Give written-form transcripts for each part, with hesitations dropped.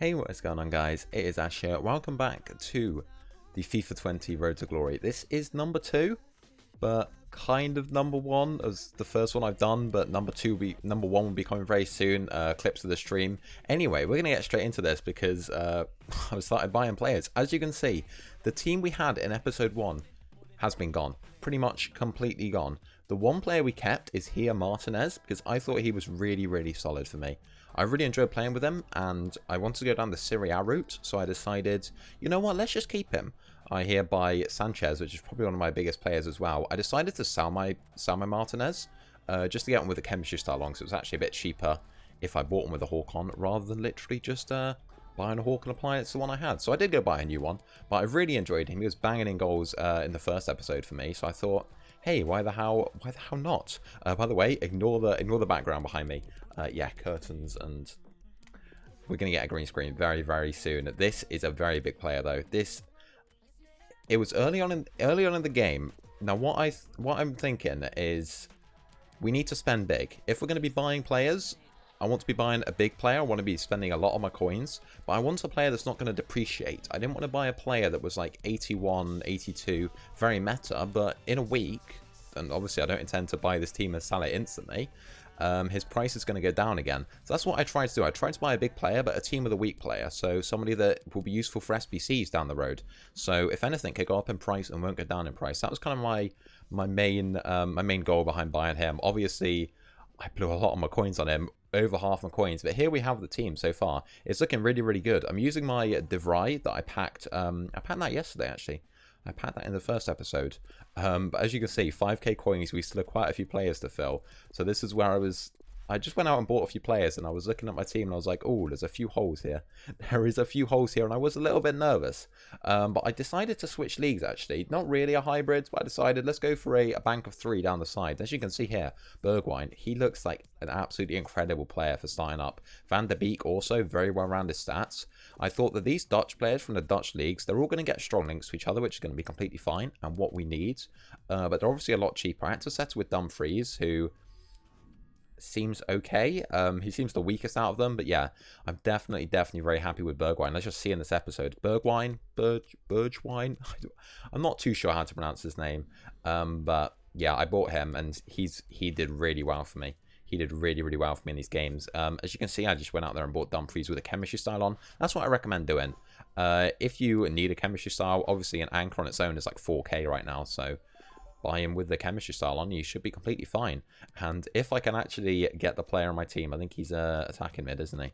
Hey, what is going on, guys? It is Ash here. Welcome back to the FIFA 20 Road to Glory. This is number 2, but kind of number 1 as the first one I've done, but number 1 will be coming very soon, clips of the stream. Anyway, we're going to get straight into this because I've started buying players. As you can see, the team we had in episode 1 has been gone. Pretty much completely gone. The one player we kept is here, Martinez, because I thought he was really solid for me. I really enjoyed playing with him, and I wanted to go down the Serie A route, so I decided, you know what, let's just keep him. I hereby Sanchez, which is probably one of my biggest players as well. I decided to sell my Martinez, just to get on with the chemistry style along, so it was actually a bit cheaper if I bought him with a Hawk on, rather than literally just buying a Hawk and applying it to the one I had. So I did go buy a new one, but I really enjoyed him. He was banging in goals in the first episode for me, so I thought, hey, why the hell not? By the way, ignore the background behind me. Yeah, curtains, and we're gonna get a green screen very soon. This is a very big player though. It was early on in the game. Now what I'm thinking is we need to spend big. If we're gonna be buying players, I want to be buying a big player. I want to be spending a lot on my coins, but I want a player that's not going to depreciate. I didn't want to buy a player that was like 81, 82, very meta, but in a week, and obviously I don't intend to buy this team and sell it instantly, his price is going to go down again. So that's what I tried to do. I tried to buy a big player, but a team with a weak player. So somebody that will be useful for SBCs down the road. So if anything, could go up in price and won't go down in price. That was kind of my main goal behind buying him. Obviously, I blew a lot of my coins on him, over half my coins, but here we have the team so far. It's looking really good. I'm using my De Vrij that I packed that yesterday actually. I packed that in the first episode. But as you can see, 5k coins, we still have quite a few players to fill. So this is where I just went out and bought a few players, and I was looking at my team and I was like, oh, there's a few holes here. There is a few holes here, and I was a little bit nervous. But I decided to switch leagues, actually. Not really a hybrid, but I decided let's go for a bank of 3 down the side. As you can see here, Bergwijn, he looks like an absolutely incredible player for starting up. Van der Beek also, very well-rounded stats. I thought that these Dutch players from the Dutch leagues, they're all going to get strong links to each other, which is going to be completely fine, and what we need. But they're obviously a lot cheaper. I had to settle with Dumfries, who seems okay. He seems the weakest out of them, but yeah, I'm definitely very happy with Bergwijn. Let's just see in this episode. Bergwijn? I'm not too sure how to pronounce his name, but yeah, I bought him, and he did really well for me. He did really well for me in these games. As you can see, I just went out there and bought Dumfries with a chemistry style on. That's what I recommend doing. If you need a chemistry style, obviously an anchor on its own is like 4k right now, so buy him with the chemistry style on, you should be completely fine. And if I can actually get the player on my team, I think he's attacking mid, isn't he?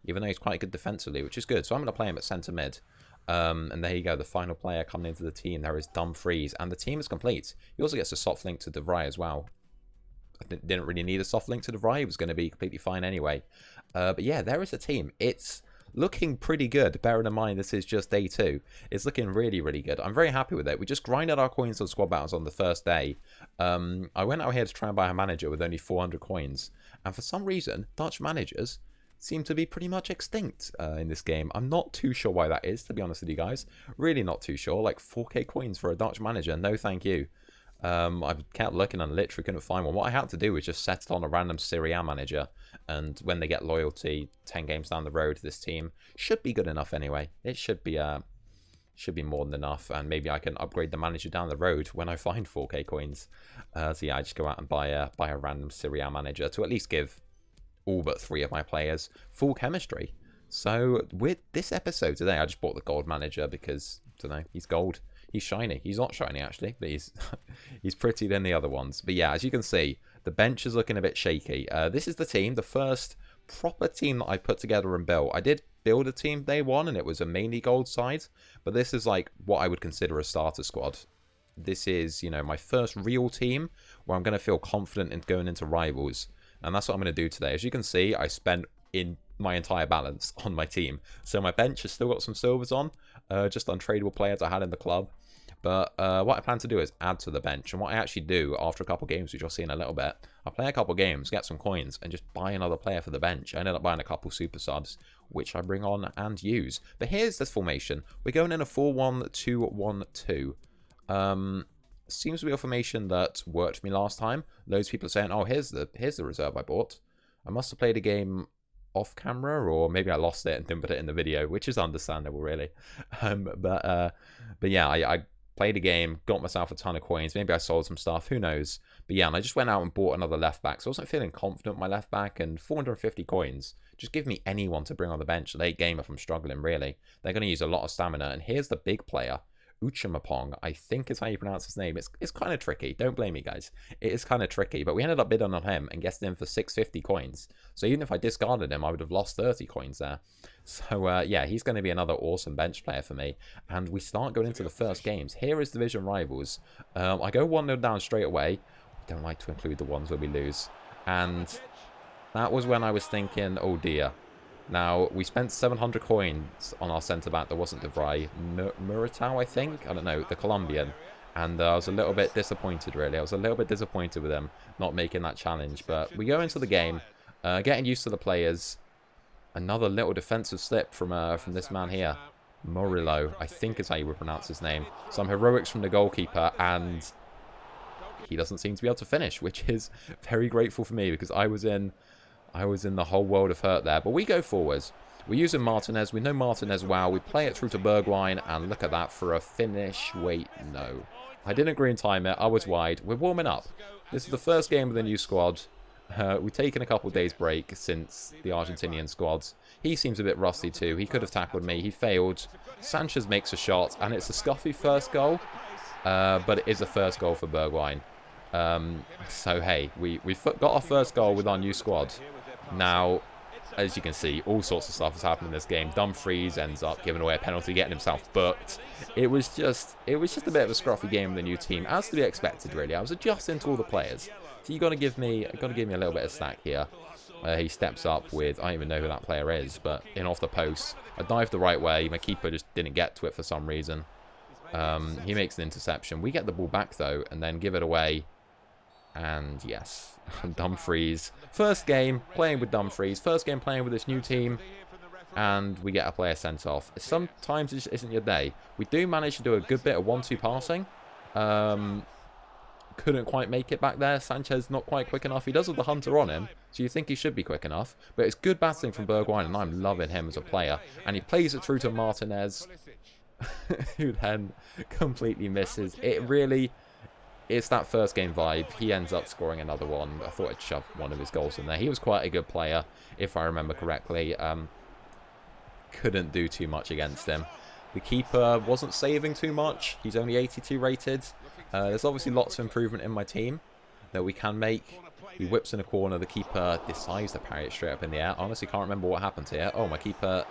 Even though he's quite good defensively, which is good. So I'm going to play him at centre mid. And there you go, the final player coming into the team. There is Dumfries, and the team is complete. He also gets a soft link to De Vrij as well. I didn't really need a soft link to De Vrij. He was going to be completely fine anyway. But yeah, there is a team. It's looking pretty good, bearing in mind this is just day 2. It's looking really good. I'm very happy with it. We just grinded our coins on squad battles on the first day. I went out here to try and buy a manager with only 400 coins, and for some reason Dutch managers seem to be pretty much extinct in this game. I'm not too sure why that is, to be honest with you guys. Really not too sure. Like 4k coins for a Dutch manager, no thank you. I kept looking and literally couldn't find one. What I had to do was just settle on a random Serie A manager, and when they get loyalty 10 games down the road, this team should be good enough anyway. It should be more than enough, and maybe I can upgrade the manager down the road when I find 4k coins. So yeah, I just go out and buy a random Serie A manager to at least give all but 3 of my players full chemistry. So with this episode today, I just bought the gold manager because, I don't know, he's gold. He's shiny. He's not shiny, actually, but he's prettier than the other ones. But yeah, as you can see, the bench is looking a bit shaky. This is the team, the first proper team that I put together and built. I did build a team day 1, and it was a mainly gold side, but this is like what I would consider a starter squad. This is, you know, my first real team where I'm going to feel confident in going into rivals, and that's what I'm going to do today. As you can see, I spent in my entire balance on my team. So my bench has still got some silvers on, just untradeable players I had in the club. But what I plan to do is add to the bench. And what I actually do after a couple games, which you'll see in a little bit, I'll play a couple games, get some coins, and just buy another player for the bench. I ended up buying a couple super subs, which I bring on and use. But here's this formation. We're going in a 4-1-2-1-2. Seems to be a formation that worked for me last time. Loads of people are saying, oh, here's the reserve I bought. I must have played a game off camera, or maybe I lost it and didn't put it in the video, which is understandable, really. But yeah, I played a game, got myself a ton of coins. Maybe I sold some stuff, who knows. But yeah, and I just went out and bought another left back. So I wasn't feeling confident with my left back, and 450 coins. Just give me anyone to bring on the bench late game if I'm struggling, really. They're going to use a lot of stamina. And here's the big player. Uchimapong, I think is how you pronounce his name. It's kind of tricky. Don't blame me, guys. It is kind of tricky. But we ended up bidding on him and guessed him for 650 coins. So even if I discarded him, I would have lost 30 coins there. So yeah, he's going to be another awesome bench player for me. And we start going into the first games. Here is division rivals. I go 1-0 down straight away. I don't like to include the ones where we lose. And that was when I was thinking, oh dear. Now, we spent 700 coins on our centre-back that wasn't De Vrij. Muratao, I think? I don't know, the Colombian. And I was a little bit disappointed, really. I was a little bit disappointed with him not making that challenge. But we go into the game, getting used to the players. Another little defensive slip from this man here. Murillo, I think is how you would pronounce his name. Some heroics from the goalkeeper, and he doesn't seem to be able to finish, which is very grateful for me, because I was in the whole world of hurt there. But we go forwards. We're using Martinez. We know Martinez well. We play it through to Bergwijn, and look at that for a finish. Wait, no. I didn't green time it. I was wide. We're warming up. This is the first game with the new squad. We've taken a couple of days break since the Argentinian squad. He seems a bit rusty too. He could have tackled me. He failed. Sanchez makes a shot, and it's a scuffy first goal. But it is a first goal for Bergwijn. So hey, we've got our first goal with our new squad. Now, as you can see, all sorts of stuff has happened in this game. Dumfries ends up giving away a penalty, getting himself booked. It was just a bit of a scruffy game with the new team, as to be expected, really. I was adjusting to all the players, so you got to give me a little bit of slack here. He steps up with, I don't even know who that player is, but in off the post. I dived the right way. My keeper just didn't get to it for some reason. He makes an interception. We get the ball back though, and then give it away. And yes, Dumfries. First game playing with Dumfries. First game playing with this new team. And we get a player sent off. Sometimes it just isn't your day. We do manage to do a good bit of 1-2 passing. Couldn't quite make it back there. Sanchez not quite quick enough. He does have the Hunter on him, so you think he should be quick enough. But it's good battling from Bergwijn, and I'm loving him as a player. And he plays it through to Martinez, who then completely misses. It's that first game vibe. He ends up scoring another one. I thought I'd shove one of his goals in there. He was quite a good player, if I remember correctly. Couldn't do too much against him. The keeper wasn't saving too much. He's only 82 rated. There's obviously lots of improvement in my team that we can make. He whips in a corner. The keeper decides to parry it straight up in the air. Honestly, can't remember what happened here. Oh, my keeper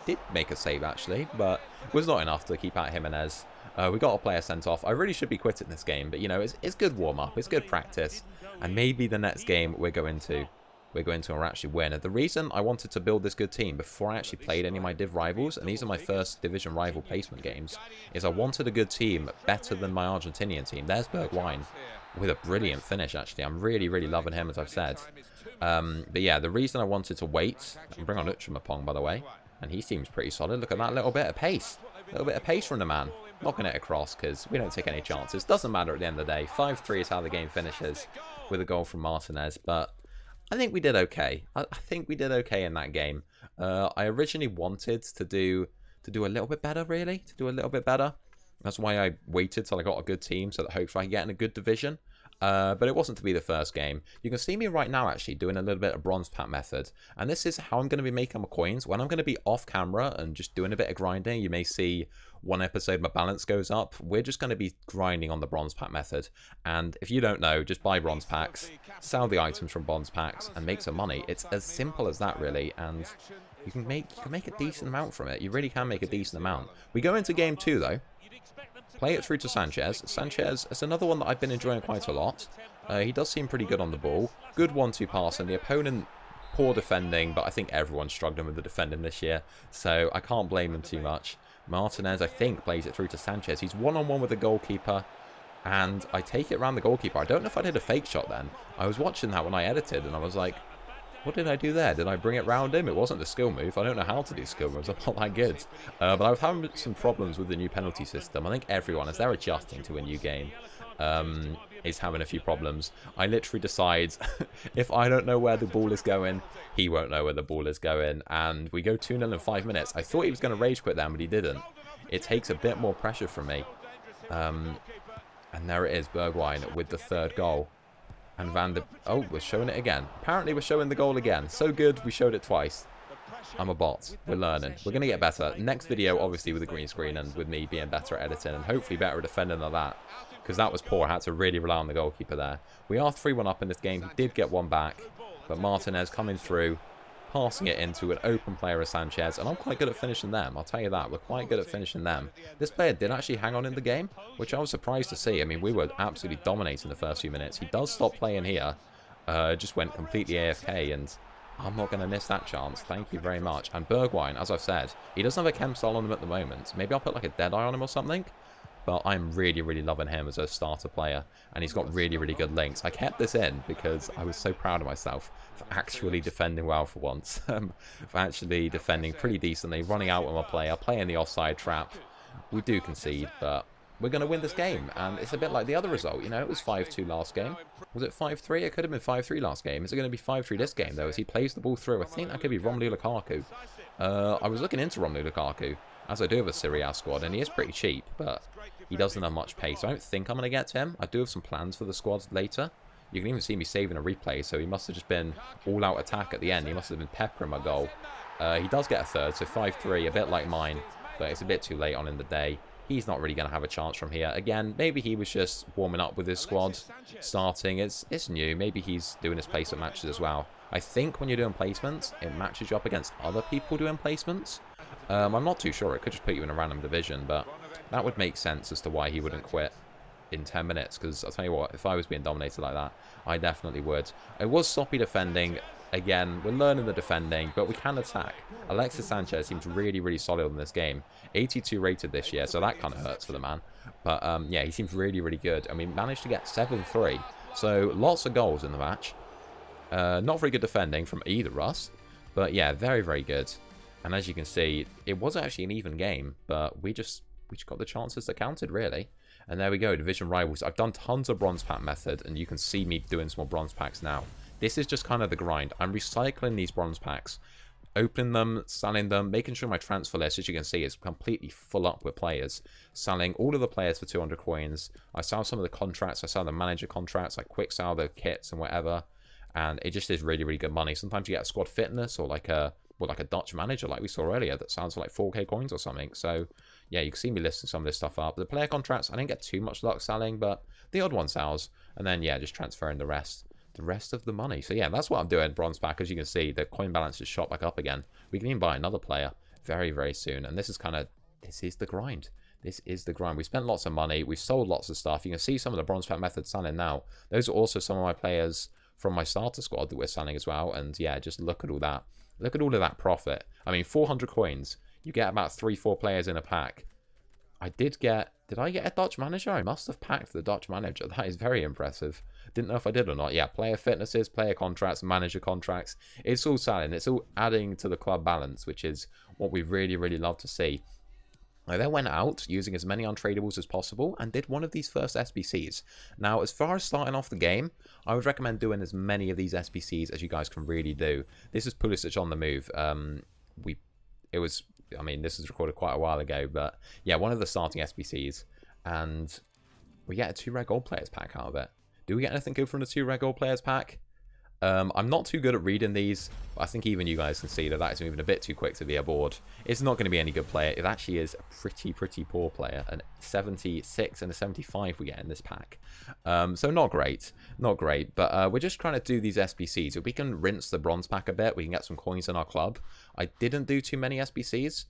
did make a save, actually, but was not enough to keep out Jimenez. We got a player sent off. I really should be quitting this game, but, you know, it's good warm-up. It's good practice. And maybe the next game we're going to actually win. And the reason I wanted to build this good team before I actually played any of my div rivals, and these are my first division rival placement games, is I wanted a good team better than my Argentinian team. There's Bergwijn with a brilliant finish, actually. I'm really, really loving him, as I've said. But yeah, the reason I wanted to wait, and bring on Uchimapong, by the way, and he seems pretty solid. Look at that little bit of pace. A little bit of pace from the man. Knocking it across, because we don't take any chances. Doesn't matter at the end of the day. 5-3 is how the game finishes with a goal from Martinez, but I think we did okay. I think we did okay in that game. I originally wanted to do a little bit better, really. To do a little bit better. That's why I waited till I got a good team, so that hopefully I can get in a good division. But it wasn't to be the first game. You can see me right now, actually, doing a little bit of bronze pack method. And this is how I'm going to be making my coins. When I'm going to be off camera and just doing a bit of grinding, you may see one episode my balance goes up. We're just going to be grinding on the bronze pack method. And if you don't know, just buy bronze packs, sell the items from bronze packs, and make some money. It's as simple as that, really. And you can make a decent amount from it. You really can make a decent amount. We go into game 2, though. Play it through to Sanchez. Sanchez is another one that I've been enjoying quite a lot. He does seem pretty good on the ball. Good 1-2 pass, and the opponent, poor defending, but I think everyone's struggling with the defending this year, so I can't blame them too much. Martinez, I think, plays it through to Sanchez. He's one-on-one with the goalkeeper, and I take it around the goalkeeper. I don't know if I did a fake shot then. I was watching that when I edited, and I was like, what did I do there? Did I bring it round him? It wasn't the skill move. I don't know how to do skill moves. I'm not that good. But I was having some problems with the new penalty system. I think everyone, as they're adjusting to a new game, is having a few problems. I literally decide if I don't know where the ball is going, he won't know where the ball is going. And we go 2-0 in 5 minutes. I thought he was going to rage quit then, but he didn't. It takes a bit more pressure from me. And there it is, Bergwijn with the 3rd goal. And oh, we're showing it again. Apparently we're showing the goal again. So good, we showed it twice. I'm a bot. We're learning. We're going to get better. Next video, obviously, with the green screen and with me being better at editing and hopefully better at defending than that. Because that was poor. I had to really rely on the goalkeeper there. We are 3-1 up in this game. He did get one back. But Martinez coming through, passing it into an open player as Sanchez. And I'm quite good at finishing them. I'll tell you that. We're quite good at finishing them. This player did actually hang on in the game, which I was surprised to see. I mean, we were absolutely dominating the first few minutes. He does stop playing here. Just went completely AFK, and I'm not going to miss that chance. Thank you very much. And Bergwijn, as I've said, he doesn't have a chem style on him at the moment. Maybe I'll put like a Deadeye on him or something. But I'm really, really loving him as a starter player. And he's got really, really good links. I kept this in because I was so proud of myself for actually defending well for once. For actually defending pretty decently, running out with my player, playing the offside trap. We do concede, but we're going to win this game. And it's a bit like the other result. You know, it was 5-2 last game. Was it 5-3? It could have been 5-3 last game. Is it going to be 5-3 this game, though, as he plays the ball through? I think that could be Romelu Lukaku. I was looking into Romelu Lukaku, as I do have a Serie A squad, and he is pretty cheap, but he doesn't have much pace. So I don't think I'm going to get to him. I do have some plans for the squads later. You can even see me saving a replay, so he must have just been all-out attack at the end. He must have been peppering my goal. He does get a 3rd, so 5-3, a bit like mine, but it's a bit too late on in the day. He's not really going to have a chance from here. Again, maybe he was just warming up with his squad, starting. It's new. Maybe he's doing his placement matches as well. I think when you're doing placements, it matches you up against other people doing placements. I'm not too sure. It could just put you in a random division, but that would make sense as to why he wouldn't quit in 10 minutes. Because I'll tell you what, if I was being dominated like that, I definitely would. It was sloppy defending. Again, we're learning the defending, but we can attack. Alexis Sanchez seems really, really solid in this game. 82 rated this year, so that kind of hurts for the man. But yeah, he seems really, really good. And we managed to get 7-3. So lots of goals in the match. Not very good defending from either of us. But yeah, very, very good. And as you can see, it was actually an even game, but we just got the chances that counted, really. And there we go, division rivals. I've done tons of bronze pack method, and you can see me doing some more bronze packs now. This is just kind of the grind. I'm recycling these bronze packs, opening them, selling them, making sure my transfer list, as you can see, is completely full up with players. Selling all of the players for 200 coins. I sell some of the contracts. I sell the manager contracts. I quick sell the kits and whatever. And it just is really, really good money. Sometimes you get a squad fitness or like a Dutch manager like we saw earlier that sounds like 4k coins or something. So yeah, you can see me listing some of this stuff up. The player contracts, I didn't get too much luck selling, but the odd one sells. And then yeah, just transferring the rest of the money. So yeah, that's what I'm doing. Bronze pack, as you can see, the coin balance is shot back up again. We can even buy another player very, very soon. And this is the grind. This is the grind. We spent lots of money. We've sold lots of stuff. You can see some of the bronze pack methods selling now. Those are also some of my players from my starter squad that we're selling as well. And yeah, just look at all that. Look at all of that profit. I mean, 400 coins. You get about 3-4 players in a pack. Did I get a Dutch manager? I must have packed the Dutch manager. That is very impressive. Didn't know if I did or not. Yeah, player fitnesses, player contracts, manager contracts. It's all selling. It's all adding to the club balance, which is what we really, really love to see. I then went out using as many untradables as possible and did one of these first SBCs. Now, as far as starting off the game, I would recommend doing as many of these SBCs as you guys can really do. This is Pulisic on the move. I mean, this was recorded quite a while ago, but yeah, one of the starting SBCs, and we get a 2 rare gold players pack out of it. Do we get anything good from the 2 rare gold players pack? I'm not too good at reading these, but I think even you guys can see that is moving a bit too quick to be a board. It's not going to be any good player. It actually is a pretty poor player. A 76 and a 75 we get in this pack. So not great. Not great. But we're just trying to do these SBCs. If we can rinse the bronze pack a bit, we can get some coins in our club. I didn't do too many SBCs.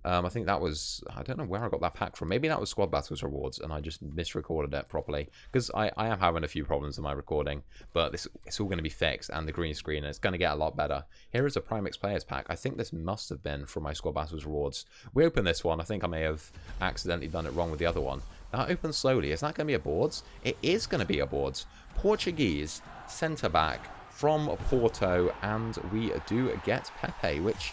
I think that was, I don't know where I got that pack from. Maybe that was Squad Battles rewards and I just misrecorded it properly. Because I am having a few problems in my recording. But it's all going to be fixed and the green screen, and it's going to get a lot better. Here is a Primex Players pack. I think this must have been from my Squad Battles rewards. We open this one. I think I may have accidentally done it wrong with the other one. That opens slowly. Is that going to be a boards? It is going to be a boards. Portuguese centre-back from Porto. And we do get Pepe, which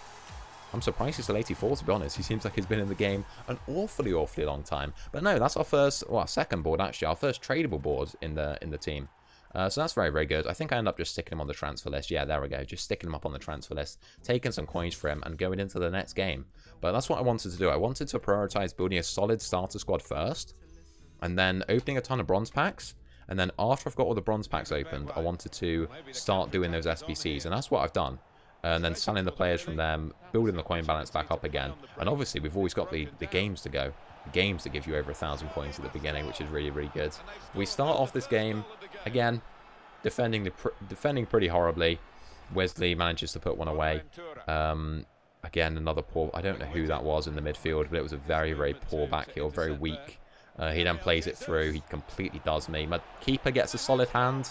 I'm surprised he's still 84, to be honest. He seems like he's been in the game an awfully long time. But no, that's our first, well, our second board, actually. Our first tradable board in the team. So that's very good. I think I end up just sticking him on the transfer list. Yeah, there we go. Just sticking him up on the transfer list, taking some coins for him, and going into the next game. But that's what I wanted to do. I wanted to prioritize building a solid starter squad first, and then opening a ton of bronze packs. And then after I've got all the bronze packs opened, I wanted to start doing those SBCs. And that's what I've done. And then selling the players from them, building the coin balance back up again. And obviously, we've always got the games to go. Games that give you over 1,000 points at the beginning, which is really good. We start off this game again defending pretty horribly. Wesley manages to put one away. Again, another poor, I don't know who that was in the midfield, but it was a very poor back heel, very weak. He then plays it through. He completely does me. My keeper gets a solid hand.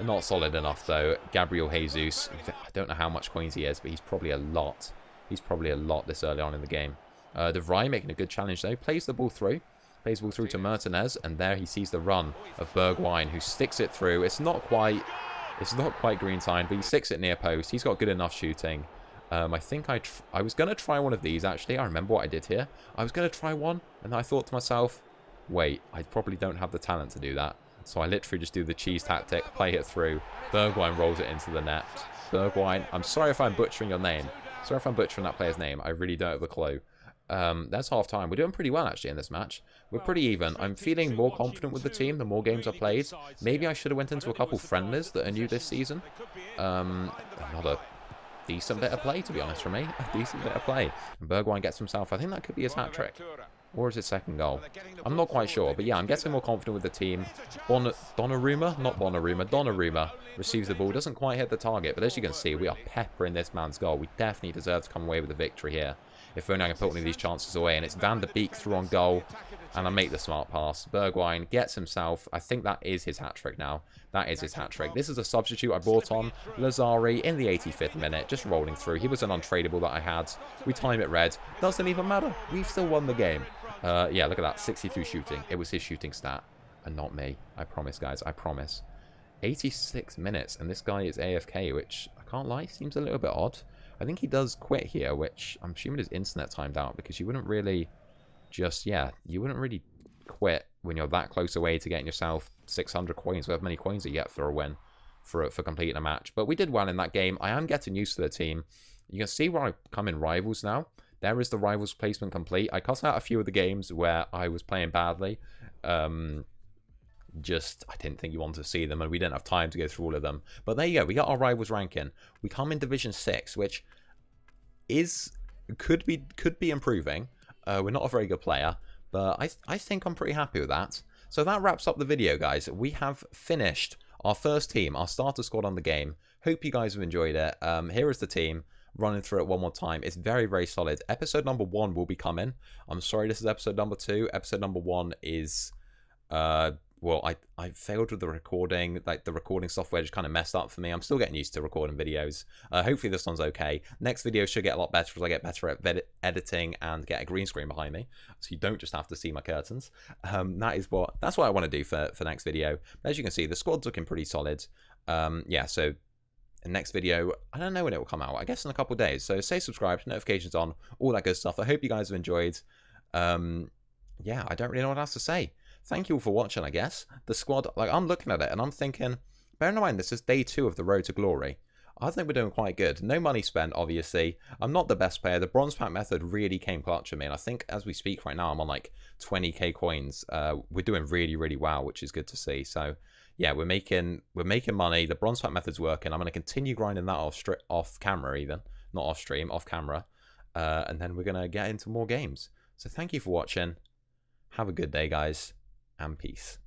Not solid enough though. Gabriel Jesus, I don't know how much coins he is, but he's probably a lot. He's probably a lot this early on in the game. De Vrij making a good challenge though. Plays the ball through. Plays the ball through to Mertens, and there he sees the run of Bergwijn, who sticks it through. It's not quite green time, but he sticks it near post. He's got good enough shooting. I think I was going to try one of these, actually. I remember what I did here. I was going to try one, and I thought to myself, wait, I probably don't have the talent to do that. So I literally just do the cheese tactic, play it through. Bergwijn rolls it into the net. Bergwijn, I'm sorry if I'm butchering your name. Sorry if I'm butchering that player's name. I really don't have a clue. That's half time. We're doing pretty well actually in this match. We're pretty even. I'm feeling more confident with the team the more games I played. Maybe I should have went into a couple friendlies that are new this season. Another decent bit of play, to be honest, from me. A decent bit of play. And Bergwijn gets himself, I think that could be his hat-trick. Or is it second goal? I'm not quite sure. But yeah, I'm getting more confident with the team. Donnarumma? Not Donnarumma. Donnarumma receives the ball. Doesn't quite hit the target. But as you can see, we are peppering this man's goal. We definitely deserve to come away with a victory here. If only I can put one of these chances away. And it's Van der Beek through on goal. And I make the smart pass. Bergwijn gets himself. I think that is his hat-trick now. That is his hat-trick. This is a substitute I brought on. Lazari in the 85th minute. Just rolling through. He was an untradeable that I had. We time it red. Doesn't even matter. We've still won the game. Yeah, look at that. 62 shooting. It was his shooting stat. And not me. I promise, guys. I promise. 86 minutes. And this guy is AFK, which, I can't lie, seems a little bit odd. I think he does quit here, which I'm assuming his internet timed out. Because you wouldn't really just, yeah, you wouldn't really quit when you're that close away to getting yourself 600 coins. We have many coins that you get for a win, for completing a match. But we did well in that game. I am getting used to the team. You can see where I come in rivals now. There is the rivals placement complete. I cut out a few of the games where I was playing badly. Just, I didn't think you wanted to see them, and we didn't have time to go through all of them. But there you go. We got our rivals ranking. We come in Division 6, which could be improving. We're not a very good player, but I think I'm pretty happy with that. So that wraps up the video, guys. We have finished our first team, our starter squad on the game. Hope you guys have enjoyed it. Here is the team. Running through it one more time. It's very solid. Episode number 1 will be coming. I'm sorry this is episode number 2. Episode number 1 is well, I failed with the recording. Like, the recording software just kind of messed up for me. I'm still getting used to recording videos. Hopefully this one's okay. Next video should get a lot better as I get better at editing and get a green screen behind me, so you don't just have to see my curtains. That's what I want to do for next video. As you can see, the squad's looking pretty solid. Yeah, so the next video, I don't know when it will come out. I guess in a couple of days. So stay subscribed, notifications on, all that good stuff. I hope you guys have enjoyed. Yeah, I don't really know what else to say. Thank you all for watching, I guess. The squad, like, I'm looking at it and I'm thinking, bearing in mind this is day 2 of the Road to Glory, I think we're doing quite good. No money spent, obviously. I'm not the best player. The bronze pack method really came clutch at me, and I think as we speak right now, I'm on like 20k coins. We're doing really well, which is good to see. So yeah, we're making money. The bronze pack method's working. I'm going to continue grinding that off camera, even not off stream, off camera, and then we're going to get into more games. So thank you for watching. Have a good day, guys, and peace.